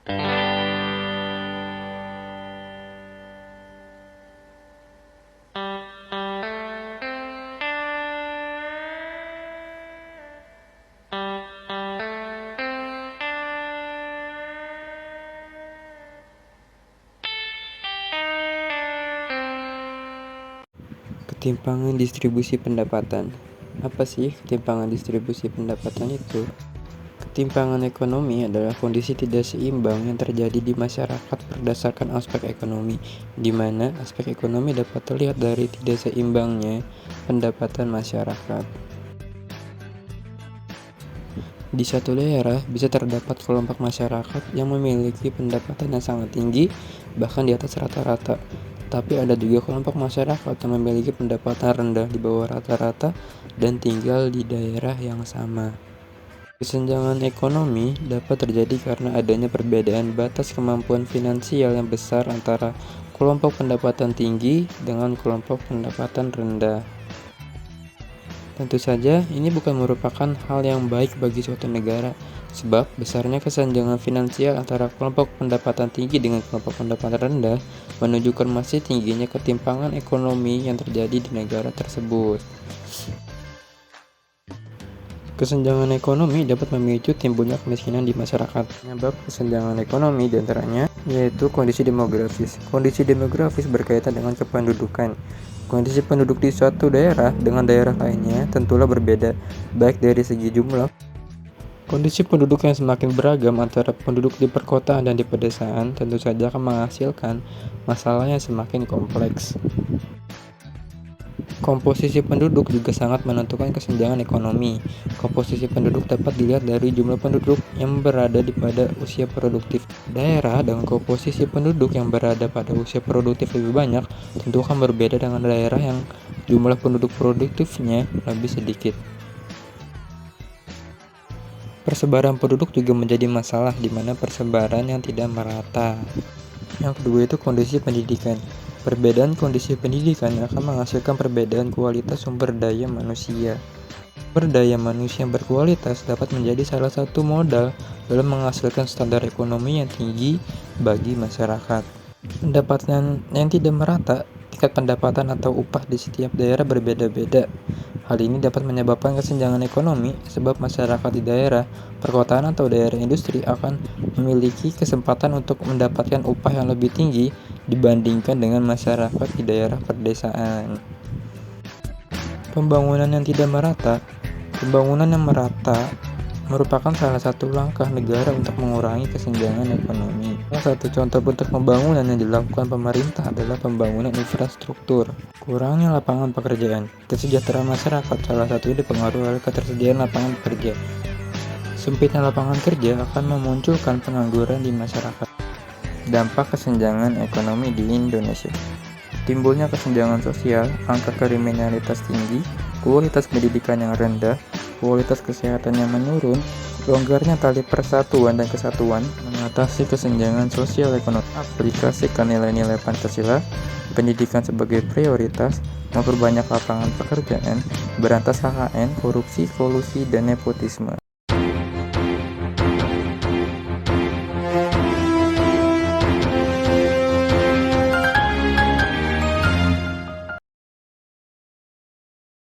Ketimpangan distribusi pendapatan. Apa sih ketimpangan distribusi pendapatan itu? Ketimpangan ekonomi adalah kondisi tidak seimbang yang terjadi di masyarakat berdasarkan aspek ekonomi, di mana aspek ekonomi dapat terlihat dari tidak seimbangnya pendapatan masyarakat. Di satu daerah bisa terdapat kelompok masyarakat yang memiliki pendapatan yang sangat tinggi, bahkan di atas rata-rata. Tapi ada juga kelompok masyarakat yang memiliki pendapatan rendah di bawah rata-rata dan tinggal di daerah yang sama. Kesenjangan ekonomi dapat terjadi karena adanya perbedaan batas kemampuan finansial yang besar antara kelompok pendapatan tinggi dengan kelompok pendapatan rendah. Tentu saja, ini bukan merupakan hal yang baik bagi suatu negara, sebab besarnya kesenjangan finansial antara kelompok pendapatan tinggi dengan kelompok pendapatan rendah menunjukkan masih tingginya ketimpangan ekonomi yang terjadi di negara tersebut. Kesenjangan ekonomi dapat memicu timbulnya kemiskinan di masyarakat. Penyebab kesenjangan ekonomi diantaranya yaitu kondisi demografis. Kondisi demografis berkaitan dengan kependudukan. Kondisi penduduk di suatu daerah dengan daerah lainnya tentulah berbeda, baik dari segi jumlah. Kondisi penduduk yang semakin beragam antara penduduk di perkotaan dan di pedesaan tentu saja akan menghasilkan masalah yang semakin kompleks. Komposisi penduduk juga sangat menentukan kesenjangan ekonomi. Komposisi penduduk dapat dilihat dari jumlah penduduk yang berada pada usia produktif. Daerah dengan komposisi penduduk yang berada pada usia produktif lebih banyak tentu akan berbeda dengan daerah yang jumlah penduduk produktifnya lebih sedikit. Persebaran penduduk juga menjadi masalah, di mana persebaran yang tidak merata. Yang kedua itu kondisi pendidikan. Perbedaan kondisi pendidikan akan menghasilkan perbedaan kualitas sumber daya manusia. Sumber daya manusia yang berkualitas dapat menjadi salah satu modal dalam menghasilkan standar ekonomi yang tinggi bagi masyarakat. Pendapatan yang tidak merata, tingkat pendapatan atau upah di setiap daerah berbeda-beda. Hal ini dapat menyebabkan kesenjangan ekonomi sebab masyarakat di daerah perkotaan atau daerah industri akan memiliki kesempatan untuk mendapatkan upah yang lebih tinggi dibandingkan dengan masyarakat di daerah pedesaan. Pembangunan yang tidak merata. Pembangunan yang merata merupakan salah satu langkah negara untuk mengurangi kesenjangan ekonomi. Salah satu contoh bentuk pembangunan yang dilakukan pemerintah adalah pembangunan infrastruktur. Kurangnya lapangan pekerjaan. Kesejahteraan masyarakat salah satunya dipengaruhi oleh ketersediaan lapangan kerja. Sempitnya lapangan kerja akan memunculkan pengangguran di masyarakat. Dampak kesenjangan ekonomi di Indonesia. Timbulnya kesenjangan sosial, angka kriminalitas tinggi, kualitas pendidikan yang rendah, kualitas kesehatan yang menurun, longgarnya tali persatuan dan kesatuan, mengatasi kesenjangan sosial ekonomi, aplikasikan nilai-nilai Pancasila, pendidikan sebagai prioritas, memperbanyak lapangan pekerjaan, berantas KKN, korupsi, kolusi, dan nepotisme.